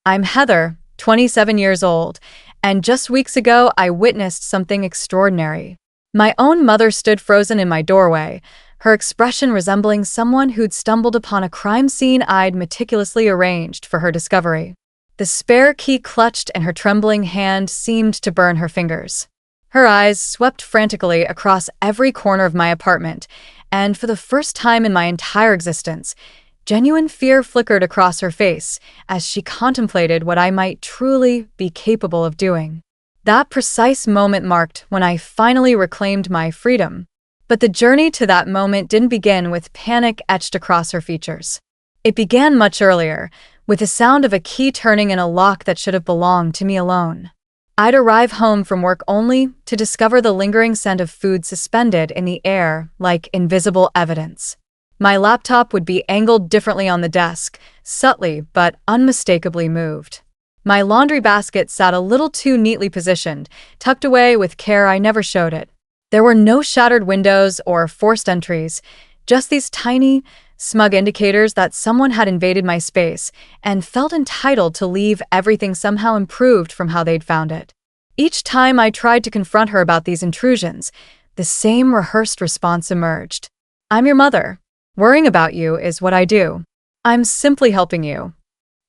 I'm Heather, 27 years old, and just weeks ago I witnessed something extraordinary. My own mother stood frozen in my doorway, her expression resembling someone who'd stumbled upon a crime scene I'd meticulously arranged for her discovery. The spare key clutched in her trembling hand seemed to burn her fingers. Her eyes swept frantically across every corner of my apartment, and for the first time in my entire existence, genuine fear flickered across her face as she contemplated what I might truly be capable of doing. That precise moment marked when I finally reclaimed my freedom. But the journey to that moment didn't begin with panic etched across her features. It began much earlier, with the sound of a key turning in a lock that should have belonged to me alone. I'd arrive home from work only to discover the lingering scent of food suspended in the air like invisible evidence. My laptop would be angled differently on the desk, subtly but unmistakably moved. My laundry basket sat a little too neatly positioned, tucked away with care I never showed it. There were no shattered windows or forced entries, just these tiny, smug indicators that someone had invaded my space and felt entitled to leave everything somehow improved from how they'd found it. Each time I tried to confront her about these intrusions, the same rehearsed response emerged. "I'm your mother. Worrying about you is what I do. I'm simply helping you."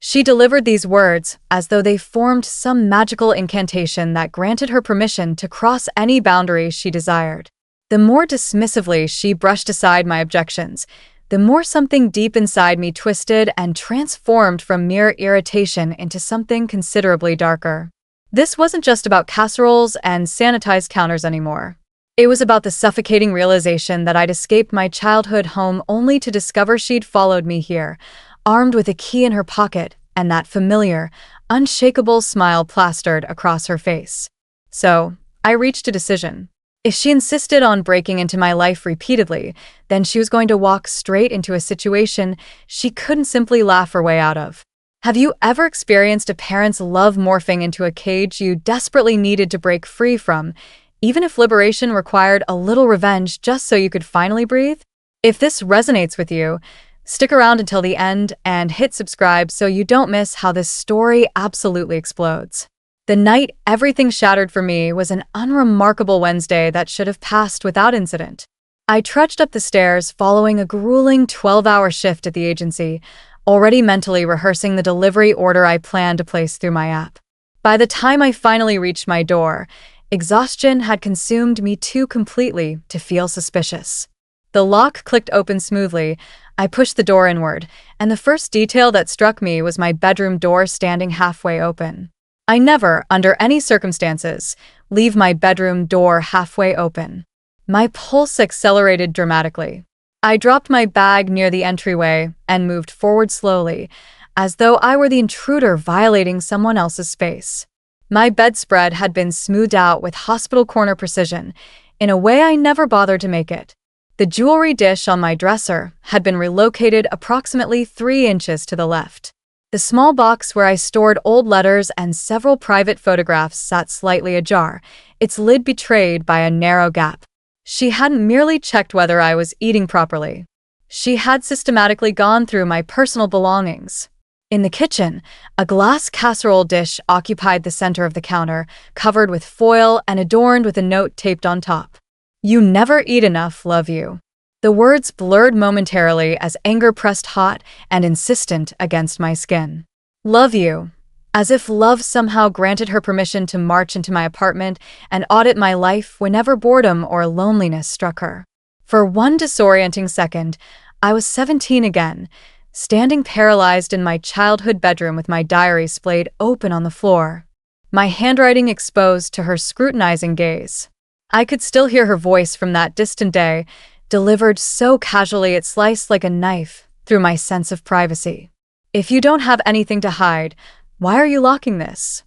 She delivered these words as though they formed some magical incantation that granted her permission to cross any boundary she desired. The more dismissively she brushed aside my objections, the more something deep inside me twisted and transformed from mere irritation into something considerably darker. This wasn't just about casseroles and sanitized counters anymore. It was about the suffocating realization that I'd escaped my childhood home only to discover she'd followed me here, armed with a key in her pocket and that familiar, unshakable smile plastered across her face. So, I reached a decision. If she insisted on breaking into my life repeatedly, then she was going to walk straight into a situation she couldn't simply laugh her way out of. Have you ever experienced a parent's love morphing into a cage you desperately needed to break free from, even if liberation required a little revenge just so you could finally breathe? If this resonates with you, stick around until the end and hit subscribe so you don't miss how this story absolutely explodes. The night everything shattered for me was an unremarkable Wednesday that should have passed without incident. I trudged up the stairs following a grueling 12-hour shift at the agency, already mentally rehearsing the delivery order I planned to place through my app. By the time I finally reached my door, exhaustion had consumed me too completely to feel suspicious. The lock clicked open smoothly. I pushed the door inward, and the first detail that struck me was my bedroom door standing halfway open. I never, under any circumstances, leave my bedroom door halfway open. My pulse accelerated dramatically. I dropped my bag near the entryway and moved forward slowly, as though I were the intruder violating someone else's space. My bedspread had been smoothed out with hospital corner precision, in a way I never bothered to make it. The jewelry dish on my dresser had been relocated approximately 3 inches to the left. The small box where I stored old letters and several private photographs sat slightly ajar, its lid betrayed by a narrow gap. She hadn't merely checked whether I was eating properly. She had systematically gone through my personal belongings. In the kitchen, a glass casserole dish occupied the center of the counter, covered with foil and adorned with a note taped on top. "You never eat enough, love you." The words blurred momentarily as anger pressed hot and insistent against my skin. "Love you." As if love somehow granted her permission to march into my apartment and audit my life whenever boredom or loneliness struck her. For one disorienting second, I was 17 again, standing paralyzed in my childhood bedroom with my diary splayed open on the floor, my handwriting exposed to her scrutinizing gaze. I could still hear her voice from that distant day, delivered so casually it sliced like a knife through my sense of privacy. "If you don't have anything to hide, why are you locking this?"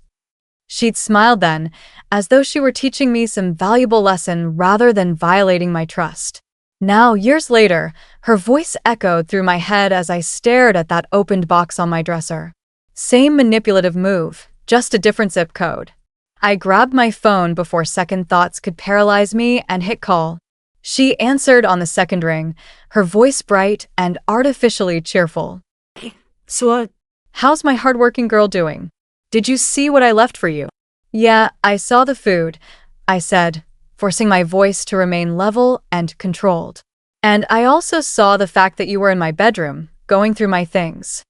She'd smiled then, as though she were teaching me some valuable lesson rather than violating my trust. Now, years later, her voice echoed through my head as I stared at that opened box on my dresser. Same manipulative move, just a different zip code. I grabbed my phone before second thoughts could paralyze me and hit call. She answered on the second ring, her voice bright and artificially cheerful. So, How's my hardworking girl doing? Did you see what I left for you? Yeah, I saw the food, I said, forcing my voice to remain level and controlled. And I also saw the fact that you were in my bedroom, going through my things.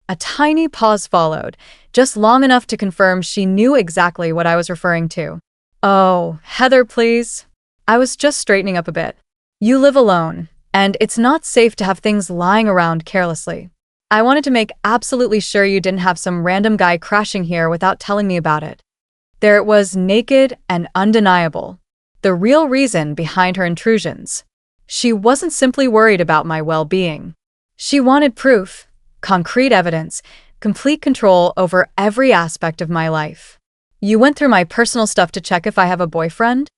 A tiny pause followed, just long enough to confirm she knew exactly what I was referring to. Oh, Heather, please. I was just straightening up a bit. You live alone, and it's not safe to have things lying around carelessly. I wanted to make absolutely sure you didn't have some random guy crashing here without telling me about it. There it was, naked and undeniable. The real reason behind her intrusions. She wasn't simply worried about my well-being. She wanted proof, concrete evidence, complete control over every aspect of my life. You went through my personal stuff to check if I have a boyfriend?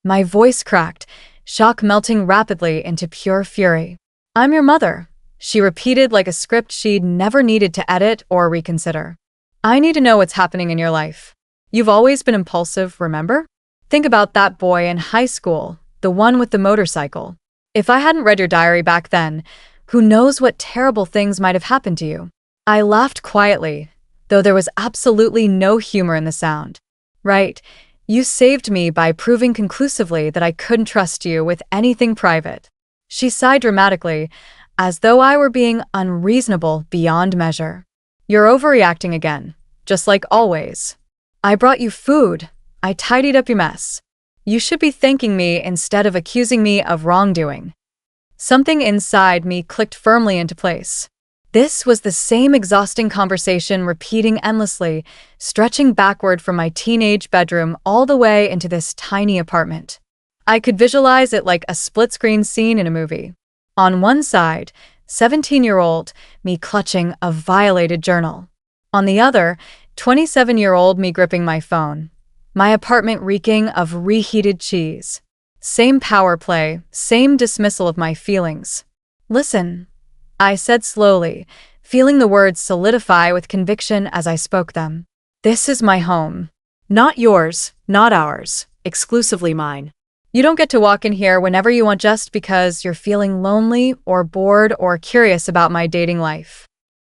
My voice cracked, shock melting rapidly into pure fury. I'm your mother, she repeated like a script she'd never needed to edit or reconsider. I need to know what's happening in your life. You've always been impulsive, remember? Think about that boy in high school, the one with the motorcycle. If I hadn't read your diary back then, who knows what terrible things might have happened to you? I laughed quietly, though there was absolutely no humor in the sound. Right, you saved me by proving conclusively that I couldn't trust you with anything private. She sighed dramatically, as though I were being unreasonable beyond measure. You're overreacting again, just like always. I brought you food. I tidied up your mess. You should be thanking me instead of accusing me of wrongdoing. Something inside me clicked firmly into place. This was the same exhausting conversation repeating endlessly, stretching backward from my teenage bedroom all the way into this tiny apartment. I could visualize it like a split-screen scene in a movie. On one side, 17-year-old me clutching a violated journal. On the other, 27-year-old me gripping my phone. My apartment reeking of reheated cheese. Same power play, same dismissal of my feelings. Listen, I said slowly, feeling the words solidify with conviction as I spoke them. This is my home. Not yours, not ours, exclusively mine. You don't get to walk in here whenever you want just because you're feeling lonely or bored or curious about my dating life.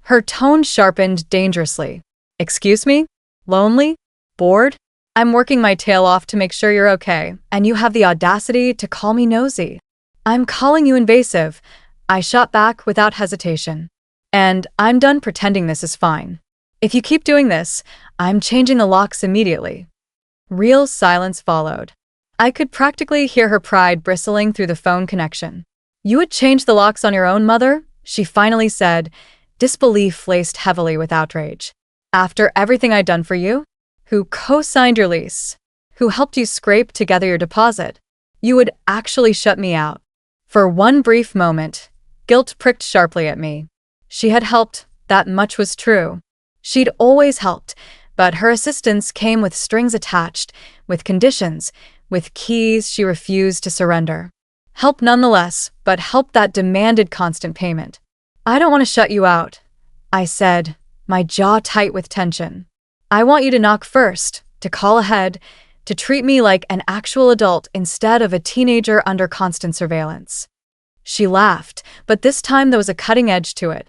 Her tone sharpened dangerously. Excuse me? Lonely? Bored? I'm working my tail off to make sure you're okay, and you have the audacity to call me nosy. I'm calling you invasive, I shot back without hesitation. And I'm done pretending this is fine. If you keep doing this, I'm changing the locks immediately. Real silence followed. I could practically hear her pride bristling through the phone connection. You would change the locks on your own, mother? She finally said, disbelief laced heavily with outrage. After everything I'd done for you? Who co-signed your lease? Who helped you scrape together your deposit? You would actually shut me out. For one brief moment, guilt pricked sharply at me. She had helped, that much was true. She'd always helped, but her assistance came with strings attached, with conditions, with keys she refused to surrender. Help nonetheless, but help that demanded constant payment. I don't want to shut you out, I said, my jaw tight with tension. I want you to knock first, to call ahead, to treat me like an actual adult instead of a teenager under constant surveillance. She laughed, but this time there was a cutting edge to it.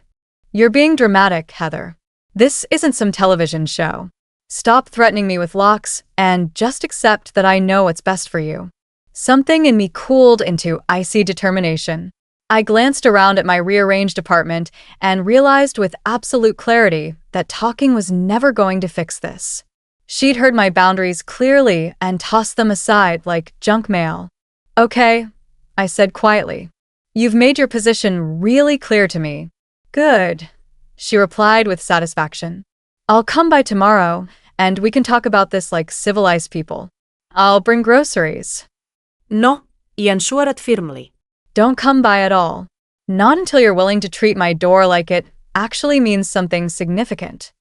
You're being dramatic, Heather. This isn't some television show. Stop threatening me with locks and just accept that I know what's best for you. Something in me cooled into icy determination. I glanced around at my rearranged apartment and realized with absolute clarity that talking was never going to fix this. She'd heard my boundaries clearly and tossed them aside like junk mail. Okay, I said quietly. You've made your position really clear to me. Good, she replied with satisfaction. I'll come by tomorrow, and we can talk about this like civilized people. I'll bring groceries. No, he answered firmly. Don't come by at all. Not until you're willing to treat my door like it actually means something significant.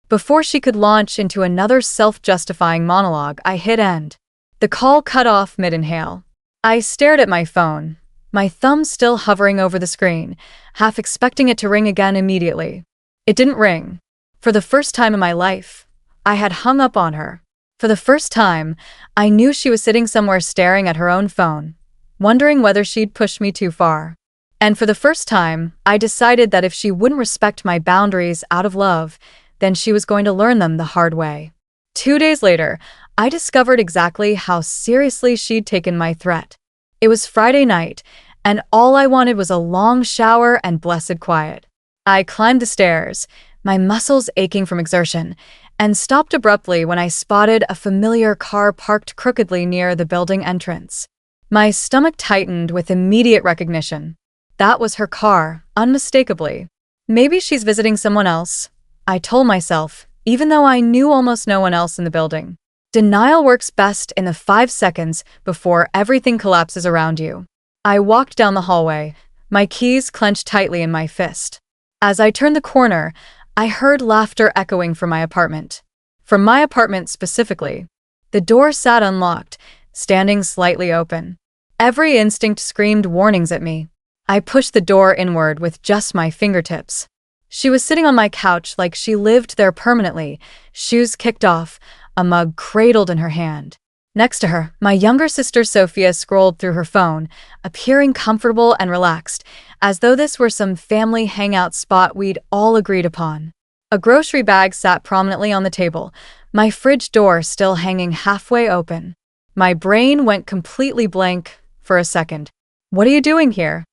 Before she could launch into another self-justifying monologue, I hit end. The call cut off mid-inhale. I stared at my phone, my thumb still hovering over the screen, half expecting it to ring again immediately. It didn't ring. For the first time in my life, I had hung up on her. For the first time, I knew she was sitting somewhere staring at her own phone, wondering whether she'd pushed me too far. And for the first time, I decided that if she wouldn't respect my boundaries out of love, then she was going to learn them the hard way. 2 days later, I discovered exactly how seriously she'd taken my threat. It was Friday night, and all I wanted was a long shower and blessed quiet. I climbed the stairs, my muscles aching from exertion, and stopped abruptly when I spotted a familiar car parked crookedly near the building entrance. My stomach tightened with immediate recognition. That was her car, unmistakably. Maybe she's visiting someone else, I told myself, even though I knew almost no one else in the building. Denial works best in the 5 seconds before everything collapses around you. I walked down the hallway, my keys clenched tightly in my fist. As I turned the corner, I heard laughter echoing from my apartment. From my apartment specifically. The door sat unlocked, standing slightly open. Every instinct screamed warnings at me. I pushed the door inward with just my fingertips. She was sitting on my couch like she lived there permanently, shoes kicked off, a mug cradled in her hand. Next to her, my younger sister Sophia scrolled through her phone, appearing comfortable and relaxed, as though this were some family hangout spot we'd all agreed upon. A grocery bag sat prominently on the table, my fridge door still hanging halfway open. My brain went completely blank for a second. "What are you doing here?"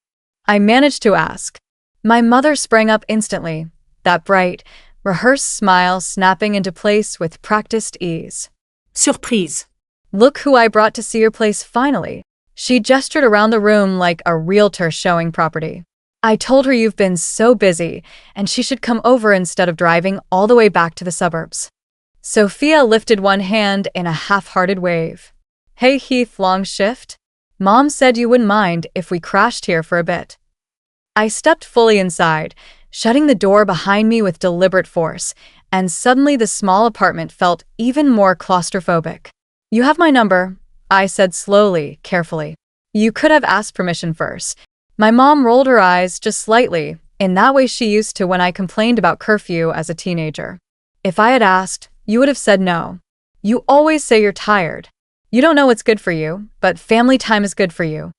I managed to ask. My mother sprang up instantly, that bright, rehearsed smile snapping into place with practiced ease. Surprise. "Look who I brought to see your place finally." She gestured around the room like a realtor showing property. "I told her you've been so busy, and she should come over instead of driving all the way back to the suburbs." Sophia lifted one hand in a half-hearted wave. "Hey Heath, long shift? Mom said you wouldn't mind if we crashed here for a bit." I stepped fully inside, shutting the door behind me with deliberate force, and suddenly the small apartment felt even more claustrophobic. "You have my number," I said slowly, carefully. "You could have asked permission first." My mom rolled her eyes just slightly, in that way she used to when I complained about curfew as a teenager. "If I had asked, you would have said no. You always say you're tired. You don't know what's good for you, but family time is good for you."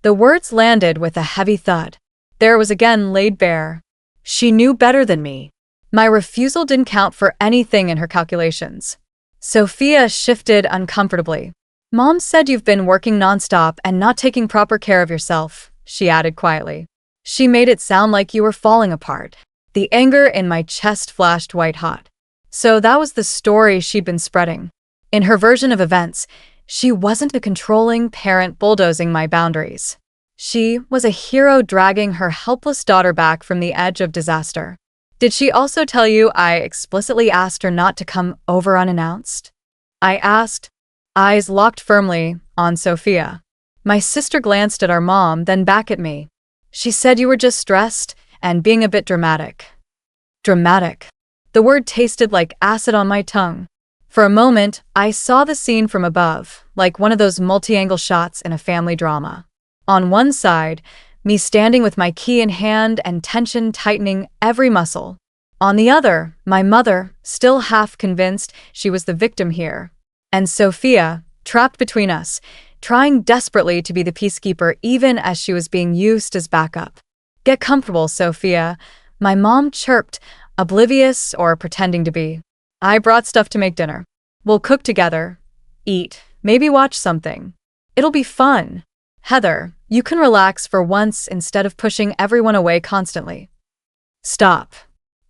The words landed with a heavy thud. There was again laid bare. She knew better than me. My refusal didn't count for anything in her calculations. Sophia shifted uncomfortably. "Mom said you've been working nonstop and not taking proper care of yourself," she added quietly. She made it sound like you were falling apart. The anger in my chest flashed white-hot. So that was the story she'd been spreading. In her version of events, she wasn't a controlling parent bulldozing my boundaries. She was a hero dragging her helpless daughter back from the edge of disaster. "Did she also tell you I explicitly asked her not to come over unannounced?" I asked, eyes locked firmly on Sophia. My sister glanced at our mom, then back at me. "She said you were just stressed and being a bit dramatic." Dramatic. The word tasted like acid on my tongue. For a moment, I saw the scene from above, like one of those multi-angle shots in a family drama. On one side, me standing with my key in hand and tension tightening every muscle. On the other, my mother, still half convinced she was the victim here. And Sophia, trapped between us, trying desperately to be the peacekeeper even as she was being used as backup. "Get comfortable, Sophia," my mom chirped, oblivious or pretending to be. "I brought stuff to make dinner. We'll cook together, eat, maybe watch something. It'll be fun. Heather, you can relax for once instead of pushing everyone away constantly." "Stop."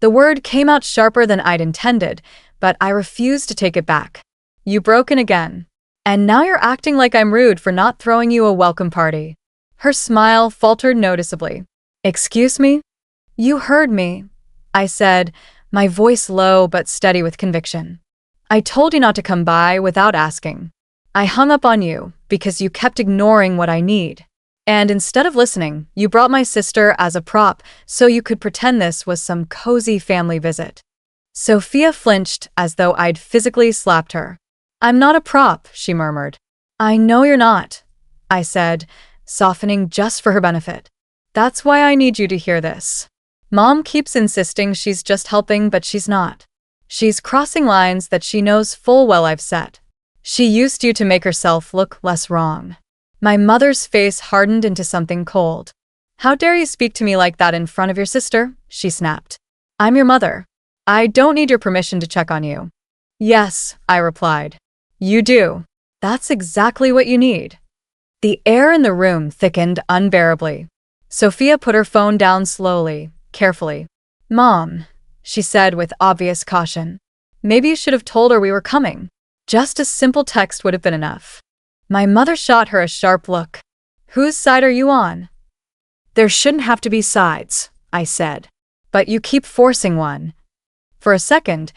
The word came out sharper than I'd intended, but I refused to take it back. "You broken again. And now you're acting like I'm rude for not throwing you a welcome party." Her smile faltered noticeably. "Excuse me?" "You heard me," I said, my voice low but steady with conviction. "I told you not to come by without asking. I hung up on you because you kept ignoring what I need. And instead of listening, you brought my sister as a prop so you could pretend this was some cozy family visit." Sophia flinched as though I'd physically slapped her. "I'm not a prop," she murmured. "I know you're not," I said, softening just for her benefit. "That's why I need you to hear this. Mom keeps insisting she's just helping, but she's not. She's crossing lines that she knows full well I've set. She used you to make herself look less wrong." My mother's face hardened into something cold. How dare you speak to me like that in front of your sister? She snapped. I'm your mother. I don't need your permission to check on you. Yes, I replied. You do. That's exactly what you need. The air in the room thickened unbearably. Sophia put her phone down slowly, carefully. Mom, she said with obvious caution. Maybe you should have told her we were coming. Just a simple text would have been enough. My mother shot her a sharp look. Whose side are you on? There shouldn't have to be sides, I said. But you keep forcing one. For a second,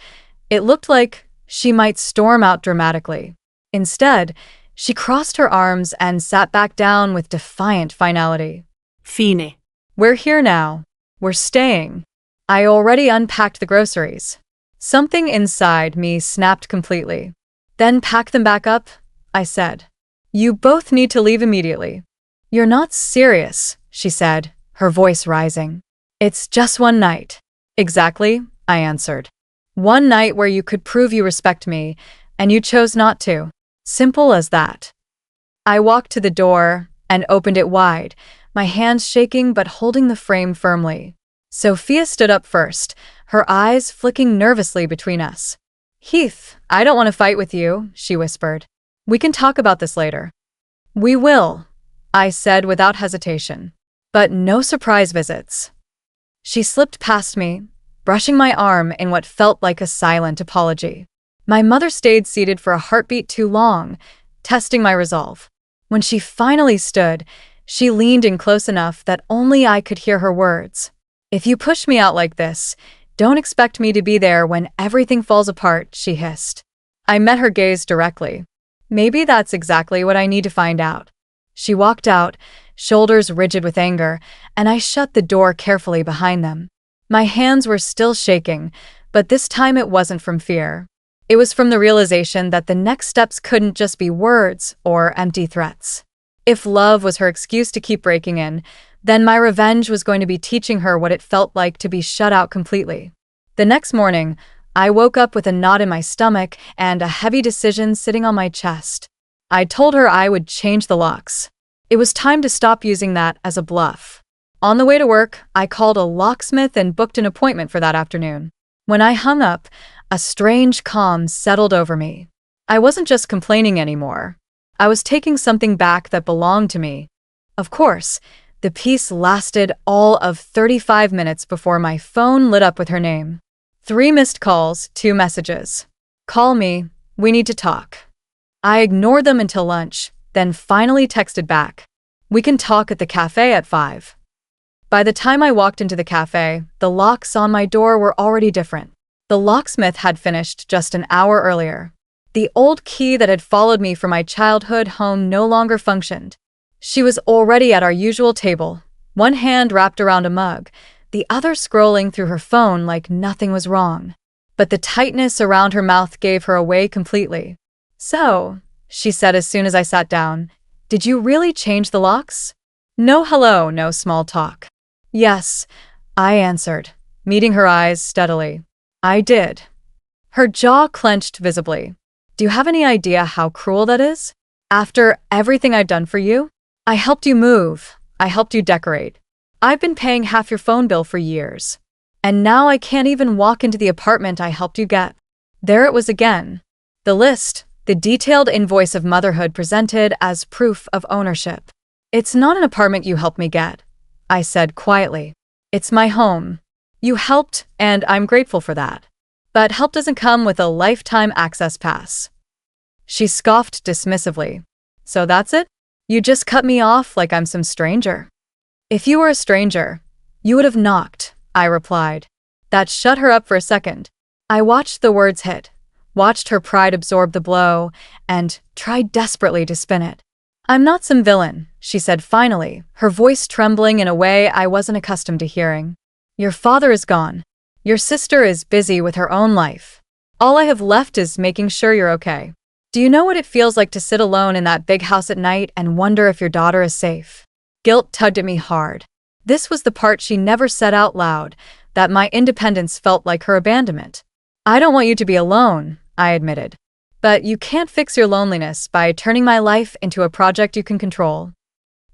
it looked like she might storm out dramatically. Instead, she crossed her arms and sat back down with defiant finality. Fine. We're here now. We're staying. I already unpacked the groceries. Something inside me snapped completely. Then pack them back up, I said. You both need to leave immediately. You're not serious, she said, her voice rising. It's just one night. Exactly, I answered. One night where you could prove you respect me, and you chose not to. Simple as that. I walked to the door and opened it wide, my hands shaking but holding the frame firmly. Sophia stood up first, her eyes flicking nervously between us. Heath, I don't want to fight with you, she whispered. We can talk about this later. We will, I said without hesitation. But no surprise visits. She slipped past me, brushing my arm in what felt like a silent apology. My mother stayed seated for a heartbeat too long, testing my resolve. When she finally stood, she leaned in close enough that only I could hear her words. If you push me out like this, don't expect me to be there when everything falls apart, she hissed. I met her gaze directly. Maybe that's exactly what I need to find out. She walked out, shoulders rigid with anger, and I shut the door carefully behind them. My hands were still shaking, but this time it wasn't from fear. It was from the realization that the next steps couldn't just be words or empty threats. If love was her excuse to keep breaking in, then my revenge was going to be teaching her what it felt like to be shut out completely. The next morning, I woke up with a knot in my stomach and a heavy decision sitting on my chest. I told her I would change the locks. It was time to stop using that as a bluff. On the way to work, I called a locksmith and booked an appointment for that afternoon. When I hung up, a strange calm settled over me. I wasn't just complaining anymore. I was taking something back that belonged to me. Of course, the peace lasted all of 35 minutes before my phone lit up with her name. 3 missed calls, 2 messages. Call me, we need to talk. I ignored them until lunch, then finally texted back. We can talk at the cafe at 5. By the time I walked into the cafe, the locks on my door were already different. The locksmith had finished just an hour earlier. The old key that had followed me from my childhood home no longer functioned. She was already at our usual table, one hand wrapped around a mug, the other scrolling through her phone like nothing was wrong. But the tightness around her mouth gave her away completely. So, she said as soon as I sat down, did you really change the locks? No hello, no small talk. Yes, I answered, meeting her eyes steadily. I did. Her jaw clenched visibly. Do you have any idea how cruel that is? After everything I've done for you? I helped you move. I helped you decorate. I've been paying half your phone bill for years. And now I can't even walk into the apartment I helped you get. There it was again. The list, the detailed invoice of motherhood presented as proof of ownership. It's not an apartment you helped me get, I said quietly. It's my home. You helped, and I'm grateful for that. But help doesn't come with a lifetime access pass. She scoffed dismissively. So that's it? You just cut me off like I'm some stranger. If you were a stranger, you would have knocked, I replied. That shut her up for a second. I watched the words hit, watched her pride absorb the blow, and tried desperately to spin it. I'm not some villain, she said finally, her voice trembling in a way I wasn't accustomed to hearing. Your father is gone. Your sister is busy with her own life. All I have left is making sure you're okay. Do you know what it feels like to sit alone in that big house at night and wonder if your daughter is safe? Guilt tugged at me hard. This was the part she never said out loud, that my independence felt like her abandonment. I don't want you to be alone, I admitted. But you can't fix your loneliness by turning my life into a project you can control.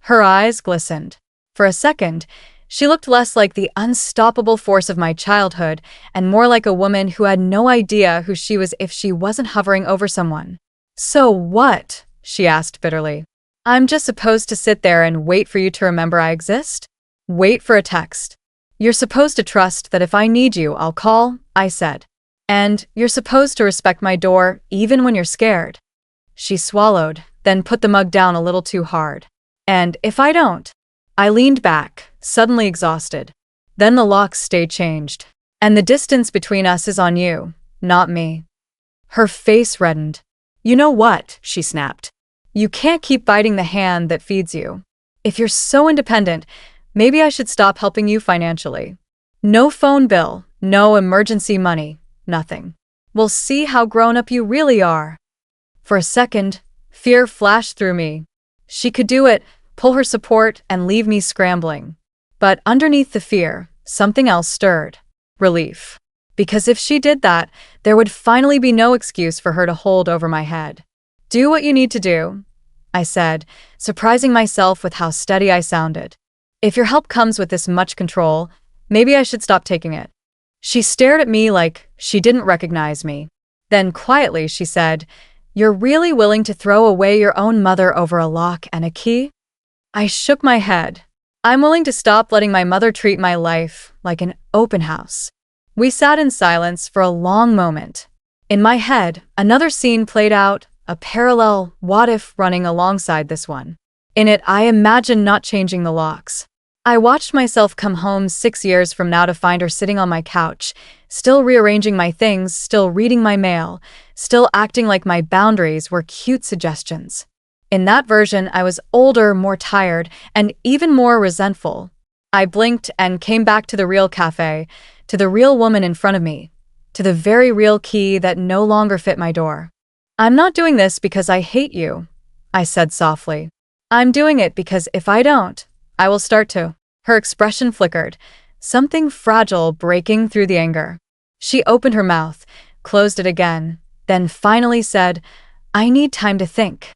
Her eyes glistened. For a second, she looked less like the unstoppable force of my childhood and more like a woman who had no idea who she was if she wasn't hovering over someone. "So what?" she asked bitterly. "I'm just supposed to sit there and wait for you to remember I exist? Wait for a text. You're supposed to trust that if I need you, I'll call," I said. "And you're supposed to respect my door even when you're scared." She swallowed, then put the mug down a little too hard. "And if I don't?" I leaned back, suddenly exhausted. "Then the locks stay changed. And the distance between us is on you, not me." Her face reddened. "You know what?" she snapped. "You can't keep biting the hand that feeds you. If you're so independent, maybe I should stop helping you financially. No phone bill, no emergency money, nothing. We'll see how grown up you really are." For a second, fear flashed through me. She could do it, pull her support, and leave me scrambling. But underneath the fear, something else stirred. Relief. Because if she did that, there would finally be no excuse for her to hold over my head. "Do what you need to do," I said, surprising myself with how steady I sounded. "If your help comes with this much control, maybe I should stop taking it." She stared at me like she didn't recognize me. Then quietly she said, "You're really willing to throw away your own mother over a lock and a key?" I shook my head. "I'm willing to stop letting my mother treat my life like an open house." We sat in silence for a long moment. In my head, another scene played out, a parallel what-if running alongside this one. In it, I imagined not changing the locks. I watched myself come home 6 years from now to find her sitting on my couch, still rearranging my things, still reading my mail, still acting like my boundaries were cute suggestions. In that version, I was older, more tired, and even more resentful. I blinked and came back to the real cafe, to the real woman in front of me, to the very real key that no longer fit my door. "I'm not doing this because I hate you," I said softly. "I'm doing it because if I don't, I will start to." Her expression flickered, something fragile breaking through the anger. She opened her mouth, closed it again, then finally said, "I need time to think."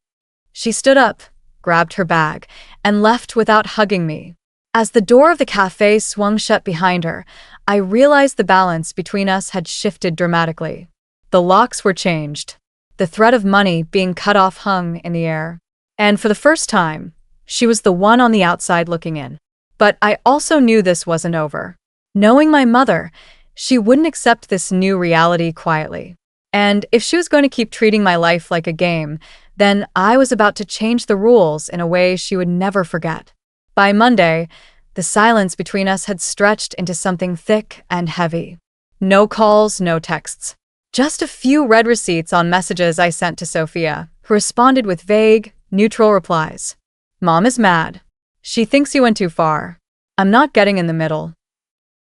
She stood up, grabbed her bag, and left without hugging me. As the door of the cafe swung shut behind her, I realized the balance between us had shifted dramatically. The locks were changed. The threat of money being cut off hung in the air. And for the first time, she was the one on the outside looking in. But I also knew this wasn't over. Knowing my mother, she wouldn't accept this new reality quietly. And if she was going to keep treating my life like a game, then I was about to change the rules in a way she would never forget. By Monday, the silence between us had stretched into something thick and heavy. No calls, no texts. Just a few read receipts on messages I sent to Sophia, who responded with vague, neutral replies. "Mom is mad. She thinks you went too far. I'm not getting in the middle."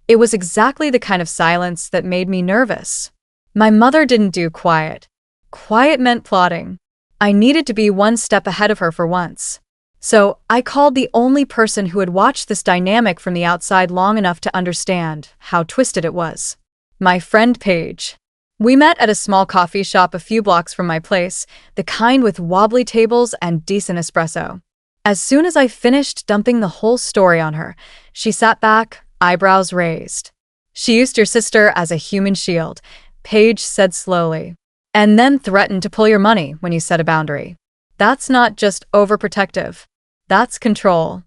It was exactly the kind of silence that made me nervous. My mother didn't do quiet. Quiet meant plotting. I needed to be one step ahead of her for once. So I called the only person who had watched this dynamic from the outside long enough to understand how twisted it was. My friend Paige. We met at a small coffee shop a few blocks from my place, the kind with wobbly tables and decent espresso. As soon as I finished dumping the whole story on her, she sat back, eyebrows raised. "She used your sister as a human shield," Paige said slowly, "and then threatened to pull your money when you set a boundary. That's not just overprotective. That's control."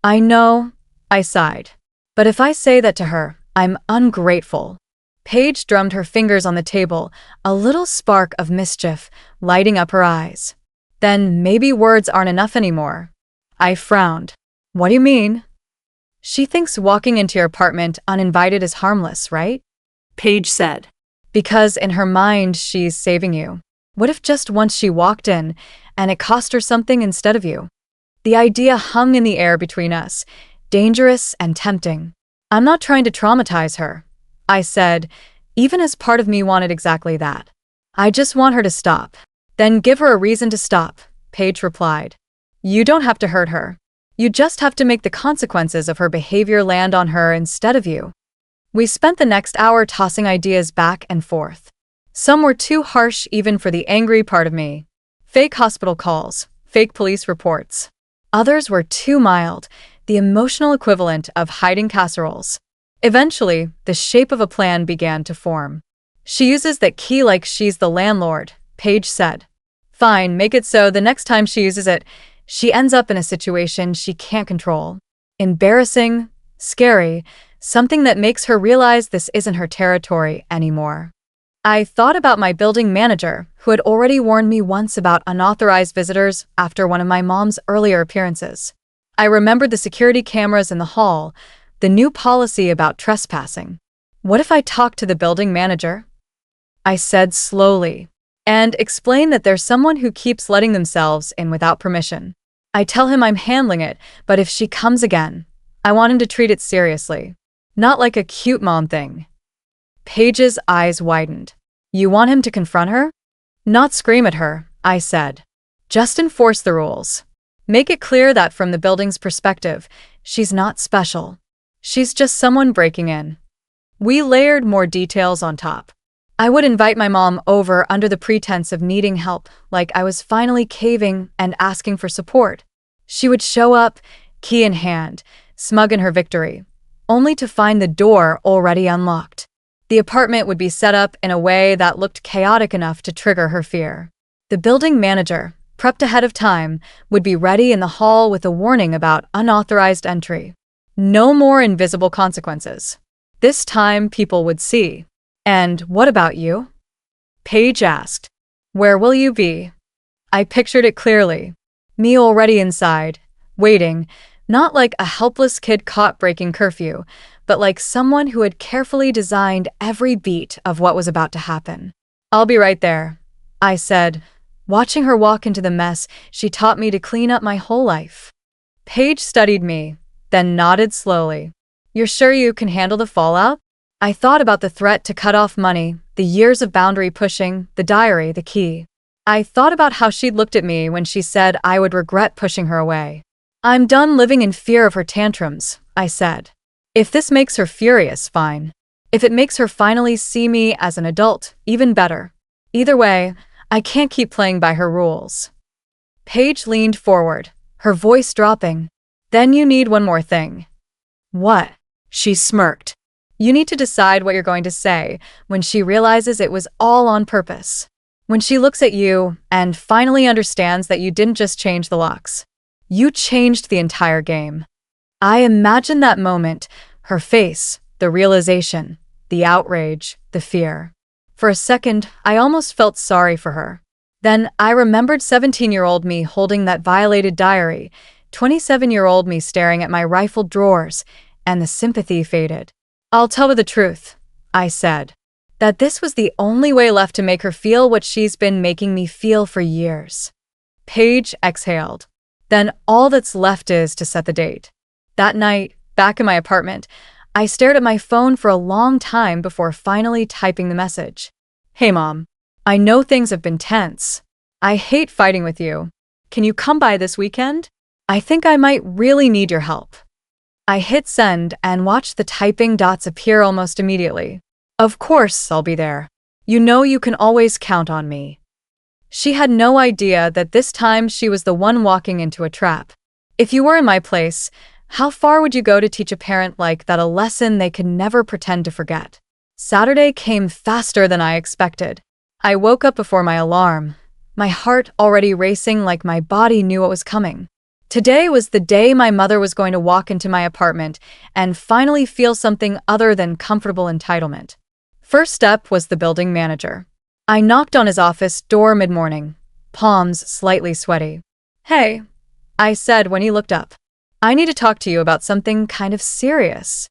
"I know," I sighed. "But if I say that to her, I'm ungrateful." Paige drummed her fingers on the table, a little spark of mischief lighting up her eyes. "Then maybe words aren't enough anymore." I frowned. "What do you mean?" "She thinks walking into your apartment uninvited is harmless, right?" Paige said. "Because in her mind, she's saving you. What if just once she walked in, and it cost her something instead of you?" The idea hung in the air between us, dangerous and tempting. "I'm not trying to traumatize her," I said, even as part of me wanted exactly that. "I just want her to stop." "Then give her a reason to stop," Paige replied. "You don't have to hurt her. You just have to make the consequences of her behavior land on her instead of you." We spent the next hour tossing ideas back and forth. Some were too harsh even for the angry part of me. Fake hospital calls, fake police reports. Others were too mild, the emotional equivalent of hiding casseroles. Eventually, the shape of a plan began to form. She uses that key like she's the landlord, Paige said. Fine, make it so the next time she uses it, she ends up in a situation she can't control. Embarrassing, scary, something that makes her realize this isn't her territory anymore. I thought about my building manager, who had already warned me once about unauthorized visitors after one of my mom's earlier appearances. I remembered the security cameras in the hall, the new policy about trespassing. What if I talked to the building manager? I said slowly, and explain that there's someone who keeps letting themselves in without permission. I tell him I'm handling it, but if she comes again, I want him to treat it seriously. Not like a cute mom thing. Paige's eyes widened. You want him to confront her? Not scream at her, I said. Just enforce the rules. Make it clear that from the building's perspective, she's not special. She's just someone breaking in. We layered more details on top. I would invite my mom over under the pretense of needing help, like I was finally caving and asking for support. She would show up, key in hand, smug in her victory, only to find the door already unlocked. The apartment would be set up in a way that looked chaotic enough to trigger her fear. The building manager, prepped ahead of time, would be ready in the hall with a warning about unauthorized entry. No more invisible consequences. This time people would see. And what about you? Paige asked. Where will you be? I pictured it clearly. Me already inside, waiting, not like a helpless kid caught breaking curfew, but like someone who had carefully designed every beat of what was about to happen. I'll be right there, I said. Watching her walk into the mess she taught me to clean up my whole life. Paige studied me, then nodded slowly. You're sure you can handle the fallout? I thought about the threat to cut off money, the years of boundary pushing, the diary, the key. I thought about how she'd looked at me when she said I would regret pushing her away. I'm done living in fear of her tantrums, I said. If this makes her furious, fine. If it makes her finally see me as an adult, even better. Either way, I can't keep playing by her rules. Paige leaned forward, her voice dropping. Then you need one more thing. What? She smirked. You need to decide what you're going to say when she realizes it was all on purpose. When she looks at you and finally understands that you didn't just change the locks. You changed the entire game. I imagined that moment, her face, the realization, the outrage, the fear. For a second, I almost felt sorry for her. Then I remembered 17-year-old me holding that violated diary, 27-year-old me staring at my rifled drawers, and the sympathy faded. I'll tell her the truth, I said. That this was the only way left to make her feel what she's been making me feel for years. Paige exhaled. Then all that's left is to set the date. That night, back in my apartment, I stared at my phone for a long time before finally typing the message. Hey Mom, I know things have been tense. I hate fighting with you. Can you come by this weekend? I think I might really need your help. I hit send and watched the typing dots appear almost immediately. Of course, I'll be there. You know you can always count on me. She had no idea that this time she was the one walking into a trap. If you were in my place, how far would you go to teach a parent like that a lesson they could never pretend to forget? Saturday came faster than I expected. I woke up before my alarm, my heart already racing like my body knew what was coming. Today was the day my mother was going to walk into my apartment and finally feel something other than comfortable entitlement. First step was the building manager. I knocked on his office door mid-morning, palms slightly sweaty. Hey, I said when he looked up. I need to talk to you about something kind of serious.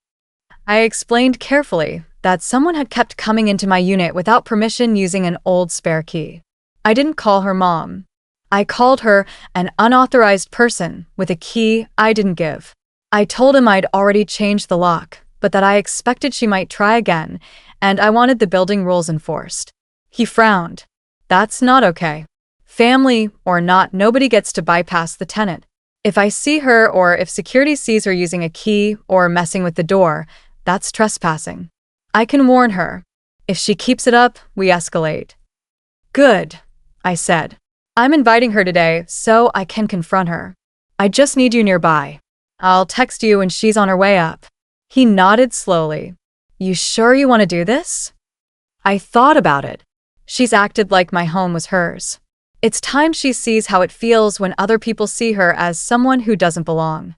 I explained carefully that someone had kept coming into my unit without permission using an old spare key. I didn't call her Mom. I called her an unauthorized person with a key I didn't give. I told him I'd already changed the lock, but that I expected she might try again, and I wanted the building rules enforced. He frowned. That's not okay. Family or not, nobody gets to bypass the tenant. If I see her or if security sees her using a key or messing with the door, that's trespassing. I can warn her. If she keeps it up, we escalate. Good, I said. I'm inviting her today so I can confront her. I just need you nearby. I'll text you when she's on her way up. He nodded slowly. You sure you want to do this? I thought about it. She's acted like my home was hers. It's time she sees how it feels when other people see her as someone who doesn't belong.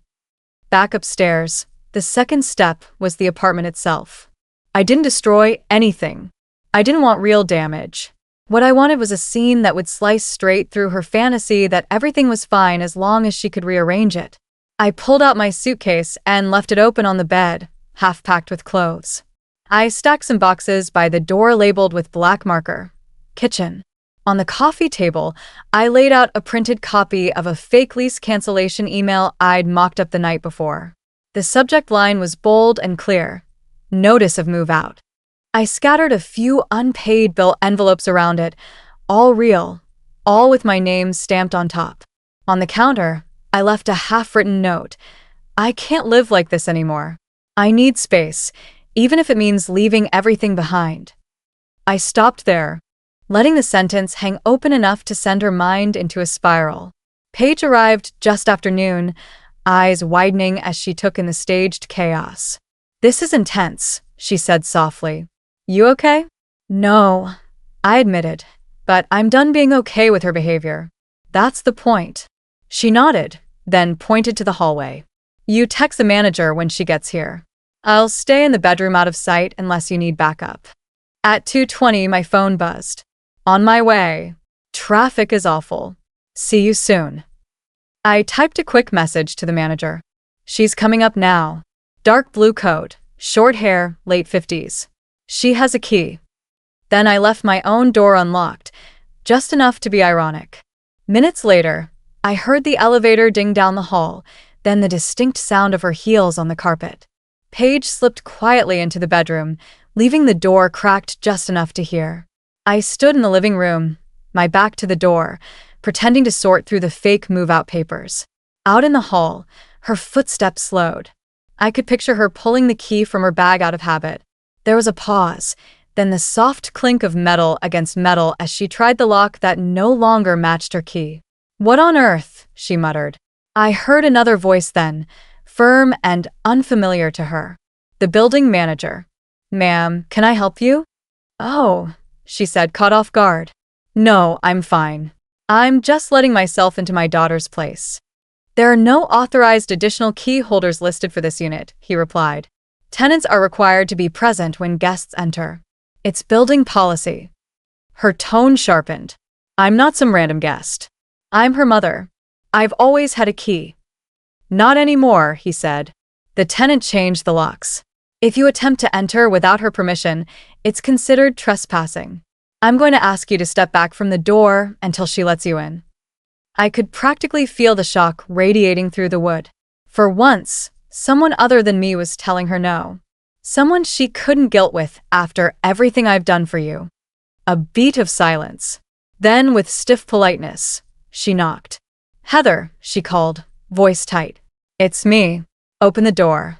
Back upstairs, the second step was the apartment itself. I didn't destroy anything. I didn't want real damage. What I wanted was a scene that would slice straight through her fantasy that everything was fine as long as she could rearrange it. I pulled out my suitcase and left it open on the bed, half packed with clothes. I stacked some boxes by the door labeled with black marker, kitchen. On the coffee table, I laid out a printed copy of a fake lease cancellation email I'd mocked up the night before. The subject line was bold and clear, notice of move out. I scattered a few unpaid bill envelopes around it, all real, all with my name stamped on top. On the counter, I left a half-written note. I can't live like this anymore. I need space, even if it means leaving everything behind. I stopped there, letting the sentence hang open enough to send her mind into a spiral. Paige arrived just after noon, eyes widening as she took in the staged chaos. This is intense, she said softly. You okay? No, I admitted, but I'm done being okay with her behavior. That's the point. She nodded, then pointed to the hallway. You text the manager when she gets here. I'll stay in the bedroom out of sight unless you need backup. At 2:20, my phone buzzed. On my way. Traffic is awful. See you soon. I typed a quick message to the manager. She's coming up now. Dark blue coat, short hair, late 50s. She has a key. Then I left my own door unlocked, just enough to be ironic. Minutes later, I heard the elevator ding down the hall, then the distinct sound of her heels on the carpet. Paige slipped quietly into the bedroom, leaving the door cracked just enough to hear. I stood in the living room, my back to the door, pretending to sort through the fake move-out papers. Out in the hall, her footsteps slowed. I could picture her pulling the key from her bag out of habit. There was a pause, then the soft clink of metal against metal as she tried the lock that no longer matched her key. What on earth? She muttered. I heard another voice then, firm and unfamiliar to her. The building manager. Ma'am, can I help you? Oh, she said, caught off guard. No, I'm fine. I'm just letting myself into my daughter's place. There are no authorized additional key holders listed for this unit, he replied. Tenants are required to be present when guests enter. It's building policy. Her tone sharpened. I'm not some random guest. I'm her mother. I've always had a key. Not anymore, he said. The tenant changed the locks. If you attempt to enter without her permission, it's considered trespassing. I'm going to ask you to step back from the door until she lets you in. I could practically feel the shock radiating through the wood. For once, someone other than me was telling her no. Someone she couldn't guilt with after everything I've done for you. A beat of silence. Then, with stiff politeness, she knocked. Heather, she called, voice tight. It's me. Open the door.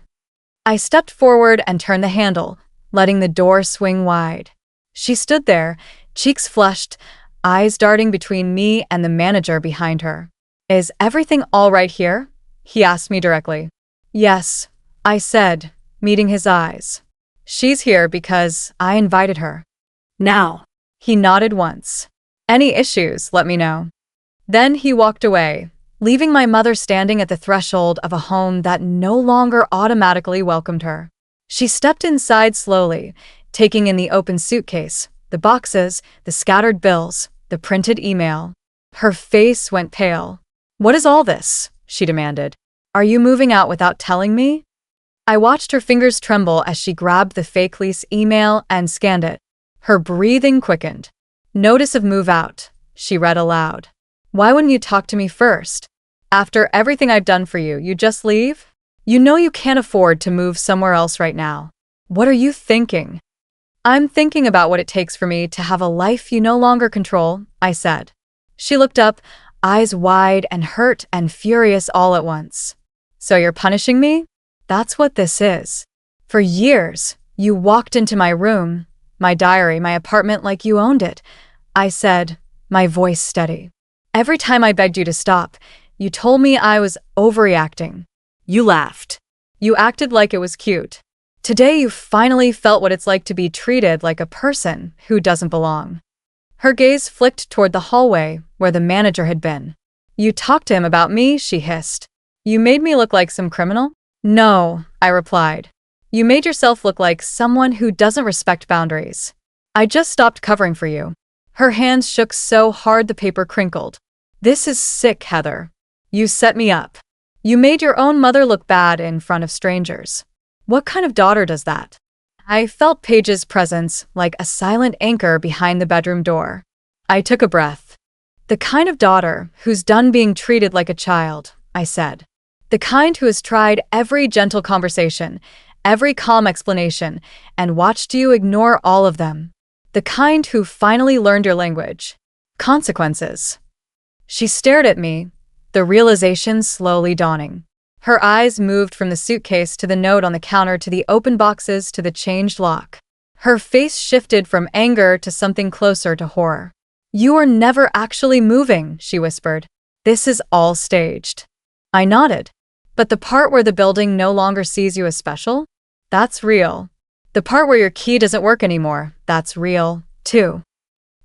I stepped forward and turned the handle, letting the door swing wide. She stood there, cheeks flushed, eyes darting between me and the manager behind her. Is everything all right here? He asked me directly. Yes, I said, meeting his eyes. She's here because I invited her. Now. He nodded once. Any issues, let me know. Then he walked away, leaving my mother standing at the threshold of a home that no longer automatically welcomed her. She stepped inside slowly, taking in the open suitcase, the boxes, the scattered bills, the printed email. Her face went pale. What is all this? She demanded. Are you moving out without telling me? I watched her fingers tremble as she grabbed the fake lease email and scanned it. Her breathing quickened. Notice of move out, she read aloud. Why wouldn't you talk to me first? After everything I've done for you, you just leave? You know you can't afford to move somewhere else right now. What are you thinking? I'm thinking about what it takes for me to have a life you no longer control, I said. She looked up, eyes wide and hurt and furious all at once. So you're punishing me? That's what this is. For years, you walked into my room, my diary, my apartment like you owned it, I said, my voice steady. Every time I begged you to stop, you told me I was overreacting. You laughed. You acted like it was cute. Today you finally felt what it's like to be treated like a person who doesn't belong. Her gaze flicked toward the hallway where the manager had been. You talked to him about me, she hissed. You made me look like some criminal? No, I replied. You made yourself look like someone who doesn't respect boundaries. I just stopped covering for you. Her hands shook so hard the paper crinkled. This is sick, Heather. You set me up. You made your own mother look bad in front of strangers. What kind of daughter does that? I felt Paige's presence like a silent anchor behind the bedroom door. I took a breath. The kind of daughter who's done being treated like a child, I said. The kind who has tried every gentle conversation, every calm explanation, and watched you ignore all of them. The kind who finally learned your language. Consequences. She stared at me, the realization slowly dawning. Her eyes moved from the suitcase to the note on the counter to the open boxes to the changed lock. Her face shifted from anger to something closer to horror. You are never actually moving, she whispered. This is all staged. I nodded. But the part where the building no longer sees you as special? That's real. The part where your key doesn't work anymore, that's real, too.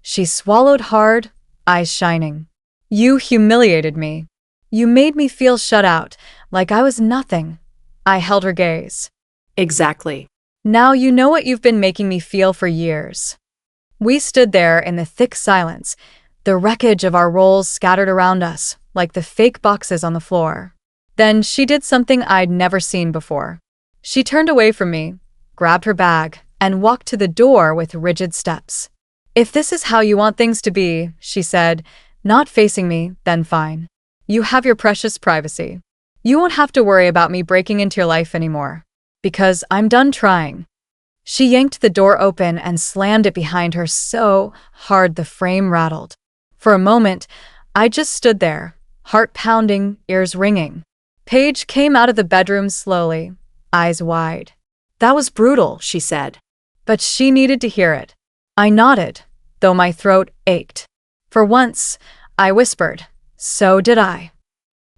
She swallowed hard, eyes shining. You humiliated me. You made me feel shut out, like I was nothing. I held her gaze. Exactly. Now you know what you've been making me feel for years. We stood there in the thick silence, the wreckage of our roles scattered around us, like the fake boxes on the floor. Then she did something I'd never seen before. She turned away from me, grabbed her bag, and walked to the door with rigid steps. If this is how you want things to be, she said, not facing me, then fine. You have your precious privacy. You won't have to worry about me breaking into your life anymore. Because I'm done trying. She yanked the door open and slammed it behind her so hard the frame rattled. For a moment, I just stood there, heart pounding, ears ringing. Paige came out of the bedroom slowly, eyes wide. That was brutal, she said. But she needed to hear it. I nodded, though my throat ached. For once, I whispered, so did I.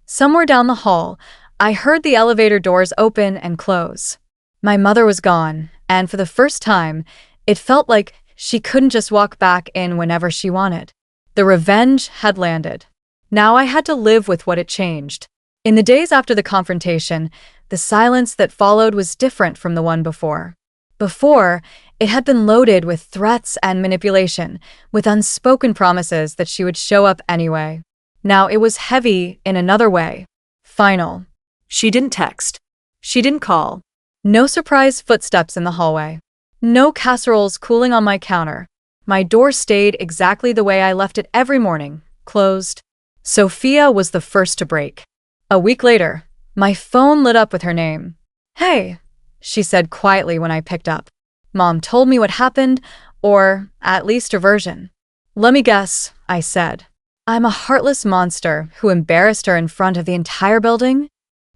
Somewhere down the hall, I heard the elevator doors open and close. My mother was gone, and for the first time, it felt like she couldn't just walk back in whenever she wanted. The revenge had landed. Now I had to live with what it changed. In the days after the confrontation, the silence that followed was different from the one before. Before, it had been loaded with threats and manipulation, with unspoken promises that she would show up anyway. Now it was heavy in another way. Final. She didn't text. She didn't call. No surprise footsteps in the hallway. No casseroles cooling on my counter. My door stayed exactly the way I left it every morning, closed. Sophia was the first to break. A week later, my phone lit up with her name. Hey, she said quietly when I picked up. Mom told me what happened, or at least her version. Let me guess, I said. I'm a heartless monster who embarrassed her in front of the entire building?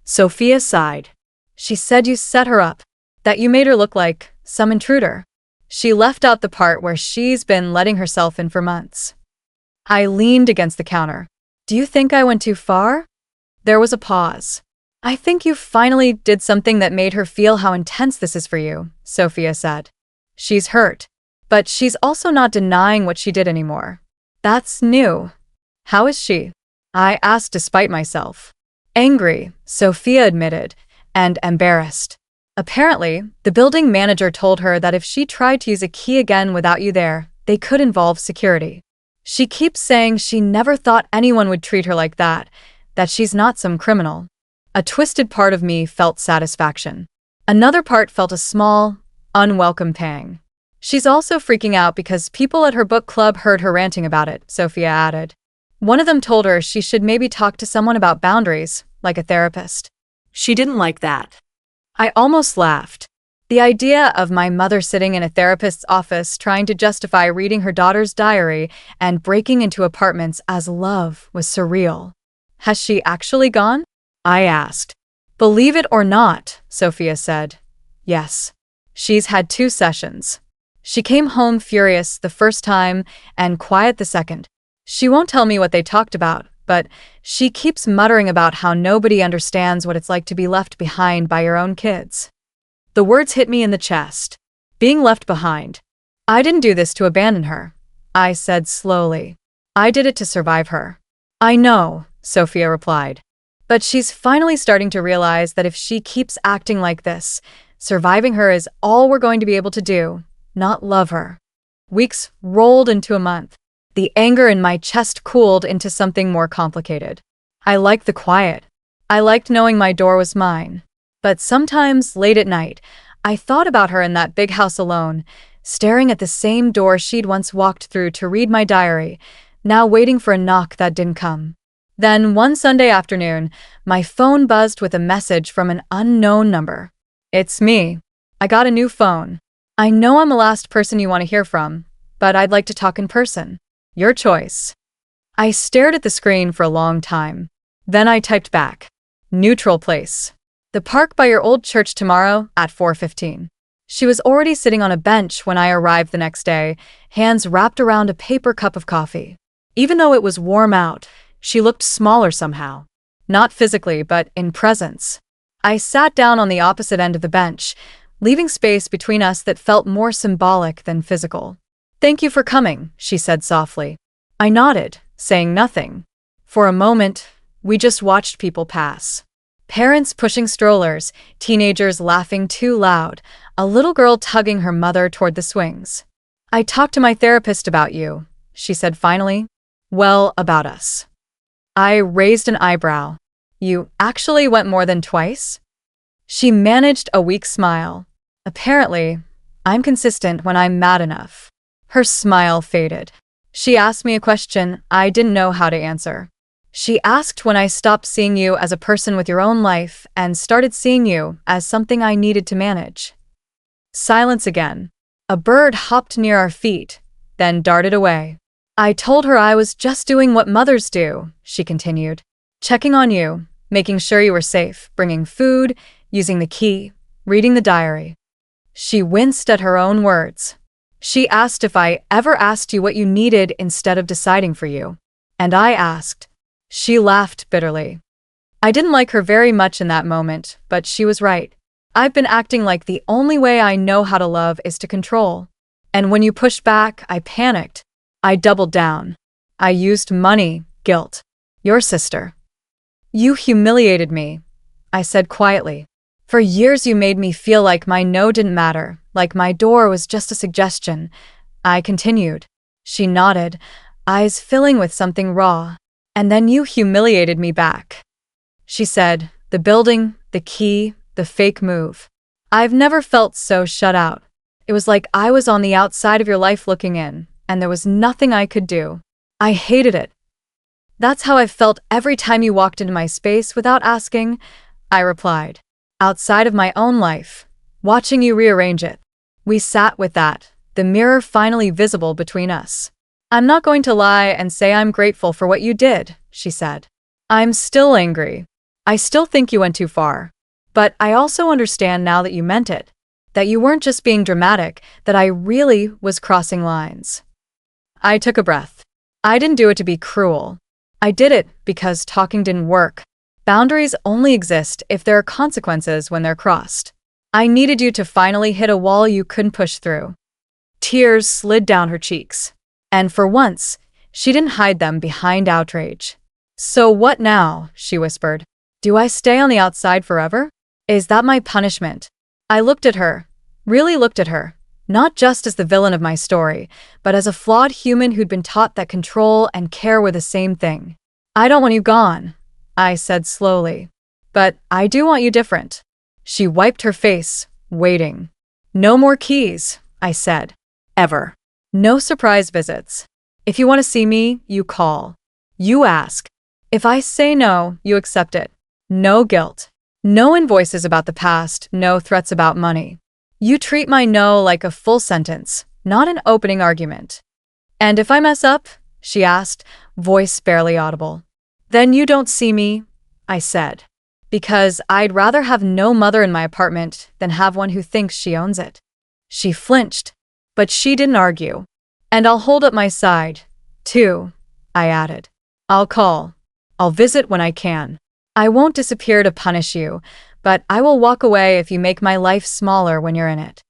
Sophia sighed. She said you set her up, that you made her look like some intruder. She left out the part where she's been letting herself in for months. I leaned against the counter. Do you think I went too far? There was a pause. I think you finally did something that made her feel how intense this is for you, Sophia said. She's hurt, but she's also not denying what she did anymore. That's new. How is she? I asked despite myself. Angry, Sophia admitted, and embarrassed. Apparently, the building manager told her that if she tried to use a key again without you there, they could involve security. She keeps saying she never thought anyone would treat her like that she's not some criminal. A twisted part of me felt satisfaction. Another part felt a small, unwelcome pang. She's also freaking out because people at her book club heard her ranting about it, Sophia added. One of them told her she should maybe talk to someone about boundaries, like a therapist. She didn't like that. I almost laughed. The idea of my mother sitting in a therapist's office trying to justify reading her daughter's diary and breaking into apartments as love was surreal. Has she actually gone? I asked. Believe it or not, Sophia said. Yes. She's had 2 sessions. She came home furious the first time and quiet the second. She won't tell me what they talked about, but she keeps muttering about how nobody understands what it's like to be left behind by your own kids. The words hit me in the chest. Being left behind. I didn't do this to abandon her, I said slowly. I did it to survive her. I know, Sophia replied. But she's finally starting to realize that if she keeps acting like this, surviving her is all we're going to be able to do, not love her. Weeks rolled into a month. The anger in my chest cooled into something more complicated. I liked the quiet. I liked knowing my door was mine. But sometimes, late at night, I thought about her in that big house alone, staring at the same door she'd once walked through to read my diary, now waiting for a knock that didn't come. Then, one Sunday afternoon, my phone buzzed with a message from an unknown number. It's me. I got a new phone. I know I'm the last person you want to hear from, but I'd like to talk in person. Your choice. I stared at the screen for a long time. Then I typed back. Neutral place. The park by your old church tomorrow at 4:15. She was already sitting on a bench when I arrived the next day, hands wrapped around a paper cup of coffee. Even though it was warm out, she looked smaller somehow. Not physically, but in presence. I sat down on the opposite end of the bench, leaving space between us that felt more symbolic than physical. Thank you for coming, she said softly. I nodded, saying nothing. For a moment, we just watched people pass. Parents pushing strollers, teenagers laughing too loud, a little girl tugging her mother toward the swings. I talked to my therapist about you, she said finally. Well, about us. I raised an eyebrow. You actually went more than twice? She managed a weak smile. Apparently, I'm consistent when I'm mad enough. Her smile faded. She asked me a question I didn't know how to answer. She asked when I stopped seeing you as a person with your own life and started seeing you as something I needed to manage. Silence again. A bird hopped near our feet, then darted away. I told her I was just doing what mothers do, she continued. Checking on you, making sure you were safe, bringing food, using the key, reading the diary. She winced at her own words. She asked if I ever asked you what you needed instead of deciding for you. And I asked. She laughed bitterly. I didn't like her very much in that moment, but she was right. I've been acting like the only way I know how to love is to control. And when you pushed back, I panicked. I doubled down. I used money, guilt. Your sister. You humiliated me, I said quietly. For years you made me feel like my no didn't matter, like my door was just a suggestion. I continued. She nodded, eyes filling with something raw. And then you humiliated me back. She said, the building, the key, the fake move. I've never felt so shut out. It was like I was on the outside of your life looking in, and there was nothing I could do. I hated it. That's how I felt every time you walked into my space without asking, I replied. Outside of my own life, watching you rearrange it. We sat with that, the mirror finally visible between us. I'm not going to lie and say I'm grateful for what you did, she said. I'm still angry. I still think you went too far. But I also understand now that you meant it. That you weren't just being dramatic, that I really was crossing lines. I took a breath. I didn't do it to be cruel. I did it because talking didn't work. Boundaries only exist if there are consequences when they're crossed. I needed you to finally hit a wall you couldn't push through. Tears slid down her cheeks. And for once, she didn't hide them behind outrage. So what now? She whispered. Do I stay on the outside forever? Is that my punishment? I looked at her, really looked at her, not just as the villain of my story, but as a flawed human who'd been taught that control and care were the same thing. I don't want you gone, I said slowly. But I do want you different. She wiped her face, waiting. No more keys, I said. Ever. No surprise visits. If you want to see me, you call. You ask. If I say no, you accept it. No guilt. No invoices about the past, no threats about money. You treat my no like a full sentence, not an opening argument. And if I mess up, she asked, voice barely audible. Then you don't see me, I said. Because I'd rather have no mother in my apartment than have one who thinks she owns it. She flinched. But she didn't argue. And I'll hold up my side, too, I added. I'll call. I'll visit when I can. I won't disappear to punish you, but I will walk away if you make my life smaller when you're in it."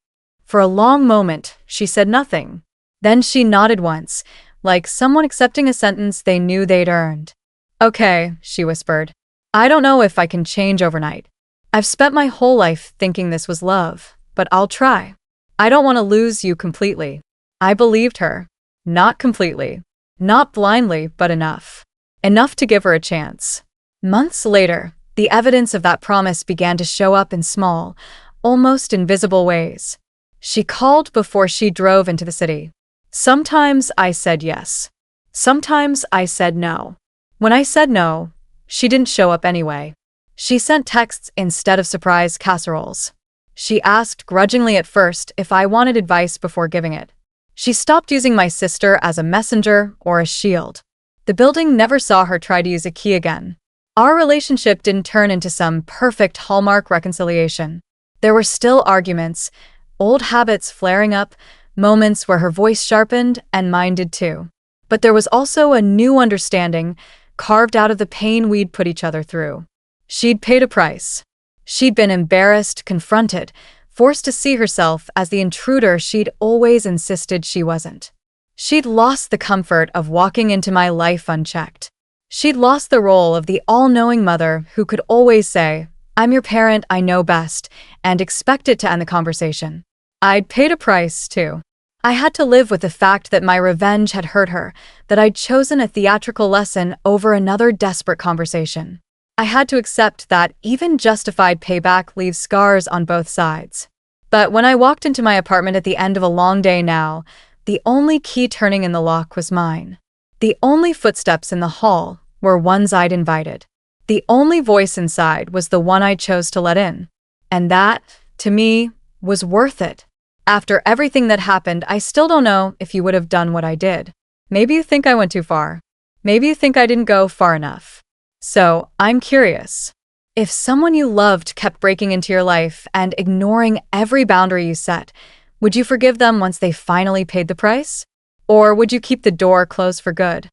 For a long moment, she said nothing. Then she nodded once, like someone accepting a sentence they knew they'd earned. "Okay," she whispered. "I don't know if I can change overnight. I've spent my whole life thinking this was love, but I'll try. I don't want to lose you completely." I believed her. Not completely. Not blindly, but enough. Enough to give her a chance. Months later, the evidence of that promise began to show up in small, almost invisible ways. She called before she drove into the city. Sometimes I said yes. Sometimes I said no. When I said no, she didn't show up anyway. She sent texts instead of surprise casseroles. She asked grudgingly at first if I wanted advice before giving it. She stopped using my sister as a messenger or a shield. The building never saw her try to use a key again. Our relationship didn't turn into some perfect Hallmark reconciliation. There were still arguments, old habits flaring up, moments where her voice sharpened and mine did too. But there was also a new understanding, carved out of the pain we'd put each other through. She'd paid a price. She'd been embarrassed, confronted, forced to see herself as the intruder she'd always insisted she wasn't. She'd lost the comfort of walking into my life unchecked. She'd lost the role of the all-knowing mother who could always say, "I'm your parent, I know best," and expect it to end the conversation. I'd paid a price, too. I had to live with the fact that my revenge had hurt her, that I'd chosen a theatrical lesson over another desperate conversation. I had to accept that even justified payback leaves scars on both sides. But when I walked into my apartment at the end of a long day now, the only key turning in the lock was mine. The only footsteps in the hall were ones I'd invited. The only voice inside was the one I chose to let in. And that, to me, was worth it. After everything that happened, I still don't know if you would have done what I did. Maybe you think I went too far. Maybe you think I didn't go far enough. So, I'm curious. If someone you loved kept breaking into your life and ignoring every boundary you set, would you forgive them once they finally paid the price? Or would you keep the door closed for good?